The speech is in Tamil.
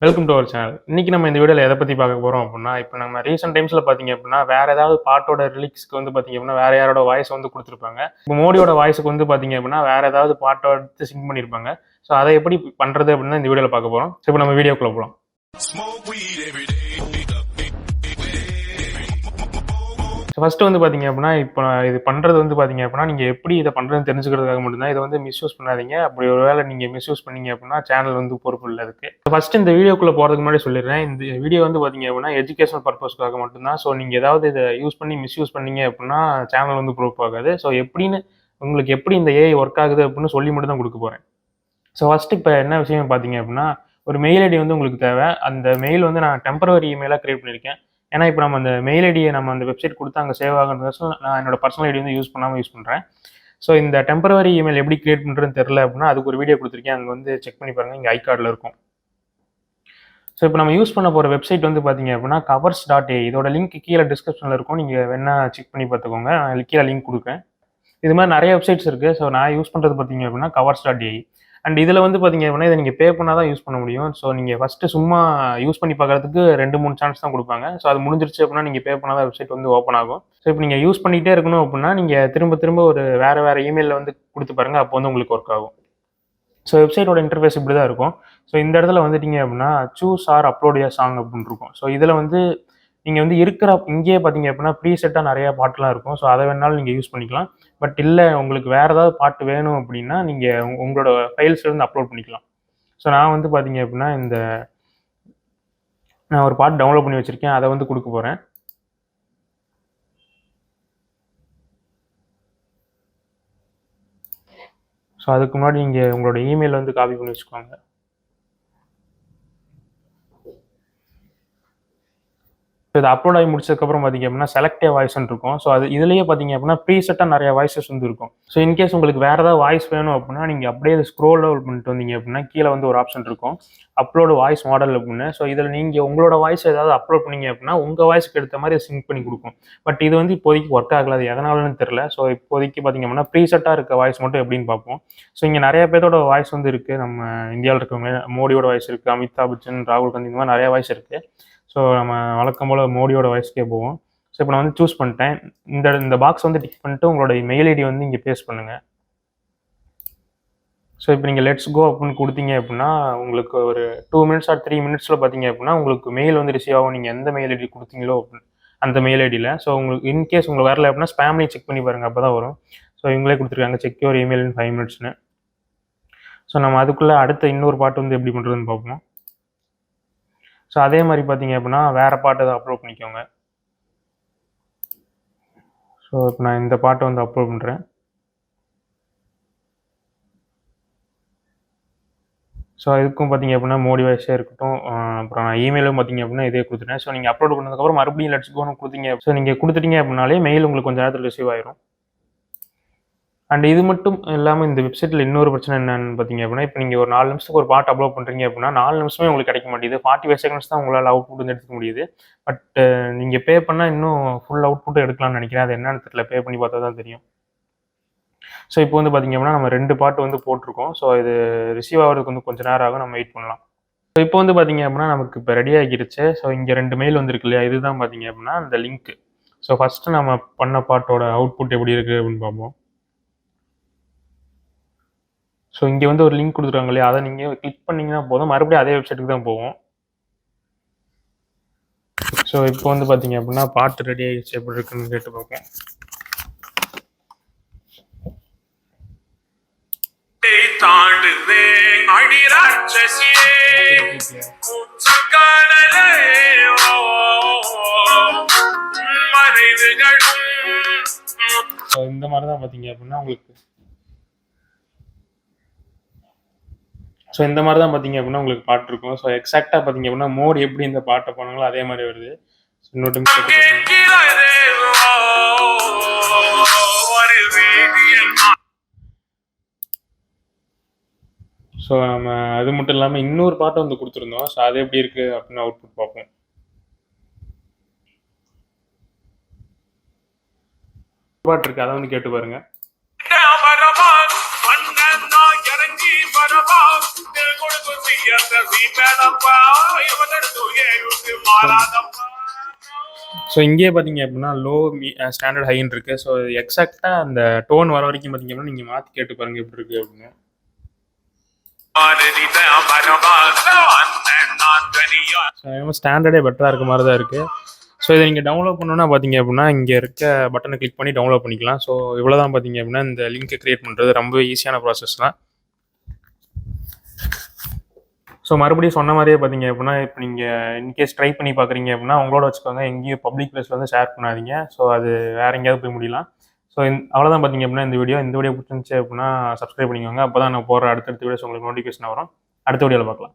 Welcome to our channel. இன்னைக்கு நம்ம இந்த வீடியோல எத பத்தி பார்க்க போறோம் அப்படின்னா, இப்ப நம்ம ரீசென்ட் டைம்ஸ்ல பார்த்தீங்க அப்படின்னா, வேற ஏதாவது பாட்டோட ரிலீக்ஸ்க்கு வந்து பார்த்தீங்க அப்படின்னா, வேற யாரோட வாய்ஸ் வந்து குடுத்துருப்பாங்க. இப்ப மோடியோட வாய்ஸ்க்கு வந்து பார்த்தீங்க அப்படின்னா, வேற ஏதாவது பாட்ட எடுத்து சிங் பண்ணியிருப்பாங்க. ஸோ அத எப்படி பண்றது அப்படின்னு தான் இந்த வீடியோல பார்க்க போறோம். ஸோ இப்ப நம்ம வீடியோக்குள்ள போலாம். ஃபர்ஸ்ட் வந்து பார்த்தீங்க அப்படின்னா, இப்போ இது பண்றது வந்து பார்த்தீங்க அப்படின்னா, நீங்க எப்படி இத பண்றதுன்னு தெரிஞ்சுக்கிறதுக்காக மட்டும் தான். இத வந்து மிஸ்யூஸ் பண்ணாதீங்க. அப்படி ஒரு வேளை நீங்க மிஸ்யூஸ் பண்ணீங்க அப்படின்னா, சேனல் வந்து பொறுப்பு இல்ல அதுக்கு. ஃபர்ஸ்ட் இந்த வீடியோக்குள்ள போறதுக்கு முன்னாடி சொல்லிடுறேன். இந்த வீடியோ வந்து பார்த்தீங்க அப்படின்னா, எஜுகேஷனல் பர்ப்பஸ்க்காக மட்டும் தான். ஸோ நீங்க ஏதாவது இத யூஸ் பண்ணி மிஸ்யூஸ் பண்ணீங்க அப்படின்னா, சேனல் வந்து பொறுப்பாகாது. ஸோ எப்படின்னு உங்களுக்கு எப்படி இந்த ஏஐ ஒர்க் ஆகுது அப்படின்னு சொல்லி மட்டும் தான் குடுக்க போறேன். ஸோ ஃபர்ஸ்ட் இப்ப என்ன விஷயம் பார்த்தீங்க அப்படின்னா, ஒரு மெயில் ஐடி வந்து உங்களுக்கு தேவை. அந்த மெயில் வந்து நான் டெம்பரவரி இமெயிலா கிரியேட் பண்ணியிருக்கேன். ஏன்னா, இப்ப நம்ம அந்த மெயில் ஐடிய நம்ம அந்த வெப்சைட் குடுத்து அங்க சேவ் ஆகுறதுக்கோசரம் நான் என்னோட பர்சனல் ஐடி வந்து யூஸ் பண்ணாம யூஸ் பண்றேன். ஸோ இந்த டெம்பரவரி இமெயில் எப்படி கிரியேட் பண்றதுன்னு தெரியல அப்படின்னா, அதுக்கு ஒரு வீடியோ குடுத்துருக்கேன். அங்க வந்து செக் பண்ணி பாருங்க. இங்க ஐ கார்ட்ல இருக்கும். ஸோ இப்ப நம்ம யூஸ் பண்ண போற வெப்சைட் வந்து பார்த்தீங்க அப்படின்னா, covers.ai இதோட லிங்க் கீழ டிஸ்கிரிப்ஷன்ல இருக்கும். நீங்க வேணா செக் பண்ணி பார்த்துக்கோங்க. நான் கீழ லிங்க் குடுக்குறேன். இது மாதிரி நிறைய வெப்சைட்ஸ் இருக்கு. ஸோ நான் யூஸ் பண்றது பார்த்தீங்க அப்படின்னா covers.ai அண்ட் இதுல வந்து பார்த்தீங்க அப்படின்னா, இத நீங்க பே பண்ணா தான் யூஸ் பண்ண முடியும். ஸோ நீங்க ஃபர்ஸ்ட் சும்மா யூஸ் பண்ணி பார்க்கறதுக்கு 2, 3 சான்ஸ் தான் குடுப்பாங்க. ஸோ அது முடிஞ்சிருச்சு அப்படின்னா, நீங்க பே பண்ணா தான் வெப்சைட் வந்து ஓப்பன் ஆகும். ஸோ இப்ப நீங்க யூஸ் பண்ணிட்டே இருக்கணும் அப்படின்னா, நீங்க திரும்ப திரும்ப ஒரு வேற இமெயில்ல வந்து குடுத்து பாருங்க. அப்போ வந்து உங்களுக்கு ஒர்க் ஆகும். ஸோ வெப்சைட்டோட இன்டர்ஃபேஸ் இப்படி தான் இருக்கும். ஸோ இந்த இடத்துல வந்துட்டீங்க அப்படின்னா, choose or upload a song அப்படின்னு இருக்கும். ஸோ இதுல வந்து நீங்க வந்து இருக்கிற இங்கேயே பார்த்தீங்க அப்படின்னா, ப்ரீசெட்டா நிறைய பாட்டுலாம் இருக்கும். ஸோ அத வேணாலும் நீங்க யூஸ் பண்ணிக்கலாம். பட் இல்ல உங்களுக்கு வேற ஏதாவது பாட்டு வேணும் அப்படின்னா, நீங்க உங்களோட ஃபைல்ஸ்ல இருந்து அப்லோட் பண்ணிக்கலாம். ஸோ நான் வந்து பார்த்தீங்க அப்படின்னா, நான் ஒரு பாட்டு டவுன்லோட் பண்ணி வச்சிருக்கேன். அத வந்து குடுக்க போறேன். ஸோ அதுக்கு முன்னாடி நீங்க உங்களோட இமெயில் வந்து காப்பி பண்ணி வச்சுக்கோங்க. இது அப்லோட் ஆகி முடிச்சதுக்கப்புறம் பார்த்தீங்க அப்படின்னா, செலக்ட் எ வாய்ஸ்ன்னு இருக்கும். ஸோ அது இதுலயே பார்த்தீங்க அப்படின்னா, ப்ரீசெட்டா நிறைய வாய்ஸஸ் வந்து இருக்கும். ஸோ இன்கேஸ் உங்களுக்கு வேற ஏதாவது வாய்ஸ் வேணும் அப்படின்னா, நீங்க அப்படியே ஸ்க்ரோல் டவுன் பண்ணிட்டு வந்தீங்க அப்படின்னா, கீழ வந்து ஒரு ஆப்ஷன் இருக்கும். அப்லோட் வாய்ஸ் மாடல் அப்படின்னு. ஸோ இதுல நீங்க உங்களோட வாய்ஸ் ஏதாவது அப்லோட் பண்ணீங்க அப்படின்னா, உங்க வாய்ஸ்க்கு ஏத்த மாதிரி சிங்க் பண்ணி குடுக்கும். பட் இது வந்து இப்போதைக்கு ஒர்க் ஆகல. அது எதனாலன்னு தெரியல. ஸோ இப்போதைக்கு பார்த்தீங்க அப்படின்னா, ப்ரீசெட்டா இருக்க வாய்ஸ் மட்டும் எப்படின்னு பார்ப்போம். ஸோ இங்க நிறைய பேத்தோட வாய்ஸ் வந்து இருக்கு. நம்ம இந்தியாவுல இருக்கவங்க மோடியோட வாய்ஸ் இருக்கு, அமிதாப் பச்சன், ராகுல் காந்தி இந்த மாதிரி நிறைய வாய்ஸ் இருக்கு. ஸோ நம்ம வழக்கம் போல மோடியோட வாய்ஸ்க்கே போவோம். ஸோ இப்போ நான் வந்து சூஸ் பண்ணிட்டேன். இந்த பாக்ஸ் வந்து டிக் பண்ணிட்டு உங்களோட மெயில் ஐடி வந்து இங்கே பேஸ்ட் பண்ணுங்க. ஸோ இப்போ நீங்கள் லெட்ஸ் கோ அப்படின்னு கொடுத்தீங்க அப்படின்னா, உங்களுக்கு ஒரு 2 மினிட்ஸ் ஆர் 3 மினிட்ஸில் பார்த்தீங்க அப்படின்னா, உங்களுக்கு மெயில் வந்து ரிசீவ் ஆகும். நீங்கள் எந்த மெயில் ஐடி கொடுத்தீங்களோ அந்த மெயில் ஐடியில். ஸோ உங்களுக்கு இன்கேஸ் உங்களுக்கு வரல அப்படின்னா, ஸ்பேம்லேயும் செக் பண்ணி பாருங்கள். அப்போ தான் வரும். ஸோ இவங்களே கொடுத்துருக்காங்க செக் யுவர் இமெயில் இன் 5 மினிட்ஸ்னு. ஸோ நம்ம அதுக்குள்ளே அடுத்த இன்னொரு பாட்டு வந்து எப்படி பண்ணுறதுன்னு பார்ப்போம். ஸோ அதே மாதிரி பார்த்தீங்க அப்படின்னா, வேறு பாட்டு எதாவது அப்லோட் பண்ணிக்கோங்க. ஸோ இப்போ நான் இந்த பாட்டை வந்து அப்லோட் பண்ணுறேன். ஸோ இதுக்கும் பார்த்தீங்க அப்படின்னா, மோடி வாய்ஸே இருக்கட்டும். அப்புறம் நான் இமெயிலும் பார்த்தீங்க அப்படின்னா, இதே கொடுத்துட்டேன். ஸோ நீங்கள் அப்லோட் பண்ணதுக்கப்புறம் மறுபடியும் லெட்ஸ் கோன்னு கொடுத்தீங்க. ஸோ நீங்கள் கொடுத்துட்டீங்க அப்படின்னாலே மெயில் உங்களுக்கு கொஞ்சம் நேரத்தில் ரிசீவ் ஆயிரும். அண்ட் இது மட்டும் இல்லாமல் இந்த வெப்சைட்டில் இன்னொரு பிரச்சனை என்னன்னு பார்த்தீங்க அப்படின்னா, இப்போ நீங்கள் ஒரு 4 நிமிஷத்துக்கு ஒரு பாட்டு அப்லோட் பண்ணுறீங்க அப்படின்னா, 4 நிமிஷமே உங்களுக்கு கிடைக்க மாட்டேங்குது. 45 செகண்ட்ஸ் தான் உங்களால் அவுட்புட் வந்து எடுத்துக்க முடியுது. பட் நீங்கள் பே பண்ணால் இன்னும் ஃபுல் அவுட்புட் எடுக்கலாம்னு நினைக்கிறேன். அது என்னன்னு தெரியல. பே பண்ணி பார்த்தா தான் தெரியும். ஸோ இப்போ வந்து பார்த்தீங்க அப்படின்னா, நம்ம 2 பாட்டு வந்து போட்டிருக்கோம். ஸோ இது ரிசீவ் ஆகிறதுக்கு வந்து கொஞ்சம் நேரம் ஆகும். நம்ம வெயிட் பண்ணலாம். ஸோ இப்போ வந்து பார்த்தீங்க அப்படின்னா, நமக்கு இப்போ ரெடி ஆகிருச்சு. ஸோ இங்கே 2 மெயில் வந்திருக்கு இல்லையா? இதுதான் பார்த்தீங்க அப்படின்னா அந்த லிங்க். ஸோ ஃபர்ஸ்ட் நம்ம பண்ண பாட்டோட அவுட்புட் எப்படி இருக்குது அப்படின்னு பார்ப்போம். ஸோ இங்கே வந்து ஒரு லிங்க் கொடுத்துருக்காங்க இல்லையா? அதை நீங்கள் கிளிக் பண்ணிங்கன்னா போதும். மறுபடியும் அதே வெப்சைட்டுக்கு தான் போவோம். ஸோ இப்போ வந்து பார்த்தீங்க அப்படின்னா, பாட்டு ரெடி ஆகிடுச்சு. எப்படி இருக்குன்னு கேட்டு பார்ப்போம். ஸோ இந்த மாதிரி தான் பார்த்தீங்க அப்படின்னா உங்களுக்கு உங்களுக்கு பாட்டு இருக்கும். ஸோ எக்ஸாக்டாக பார்த்தீங்க அப்படின்னா, மோடி எப்படி இந்த பாட்டை பண்ணாங்களோ அதே மாதிரி வருது. இன்னொரு டைம் ஸோ நம்ம அது மட்டும் இல்லாமல் இன்னொரு பாட்டை வந்து கொடுத்துருந்தோம். ஸோ அது எப்படி இருக்குது அப்படின்னு அவுட்புட் பார்ப்போம். பாட்டு இருக்கு, அதை வந்து கேட்டு பாருங்க. ஸோ இங்கேயே பார்த்தீங்க அப்படின்னா லோ ஸ்டாண்டர்ட் ஹைன்னு இருக்குது. ஸோ எக்ஸாக்டாக அந்த டோன் வர வரைக்கும் பார்த்தீங்க அப்படின்னா நீங்கள் மாற்றி கேட்டு பாருங்கள் எப்படி இருக்குது அப்படின்னு. ஸ்டாண்டர்டே பெட்டராக இருக்க மாதிரி தான் இருக்குது. ஸோ இதை நீங்கள் டவுன்லோட் பண்ணணுன்னா பார்த்தீங்க அப்படின்னா இங்கே இருக்க பட்டனை கிளிக் பண்ணி டவுன்லோட் பண்ணிக்கலாம். ஸோ இவ்வளோ தான் பார்த்தீங்க அப்படின்னா இந்த லிங்க்கை க்ரியேட் பண்ணுறது ரொம்ப ஈஸியான ப்ராசஸ் தான். ஸோ மறுபடியும் சொன்ன மாதிரியே பார்த்தீங்க அப்படின்னா இப்போ நீங்கள் இன்கேஸ் ட்ரை பண்ணி பார்க்குறீங்க அப்படின்னா உங்களோட வச்சுக்கோங்க, எங்கேயும் பப்ளிக் பிளேஸில் வந்து ஷேர் பண்ணாதீங்க. ஸோ அது வேறு எங்கேயாவது போய் முடியலாம். ஸோ அவ்வளோதான் பார்த்தீங்க அப்படின்னா இந்த வீடியோ பிடிச்சிருந்துச்சு அப்படின்னா சப்ஸ்கிரைப் பண்ணிக்கோங்க. அப்போ தான் நான் போகிற அடுத்தடுத்த வீடியோஸ் உங்களுக்கு நோட்டிஃபிகேஷன் வரும். அடுத்த வீடியோவில் பார்க்கலாம்.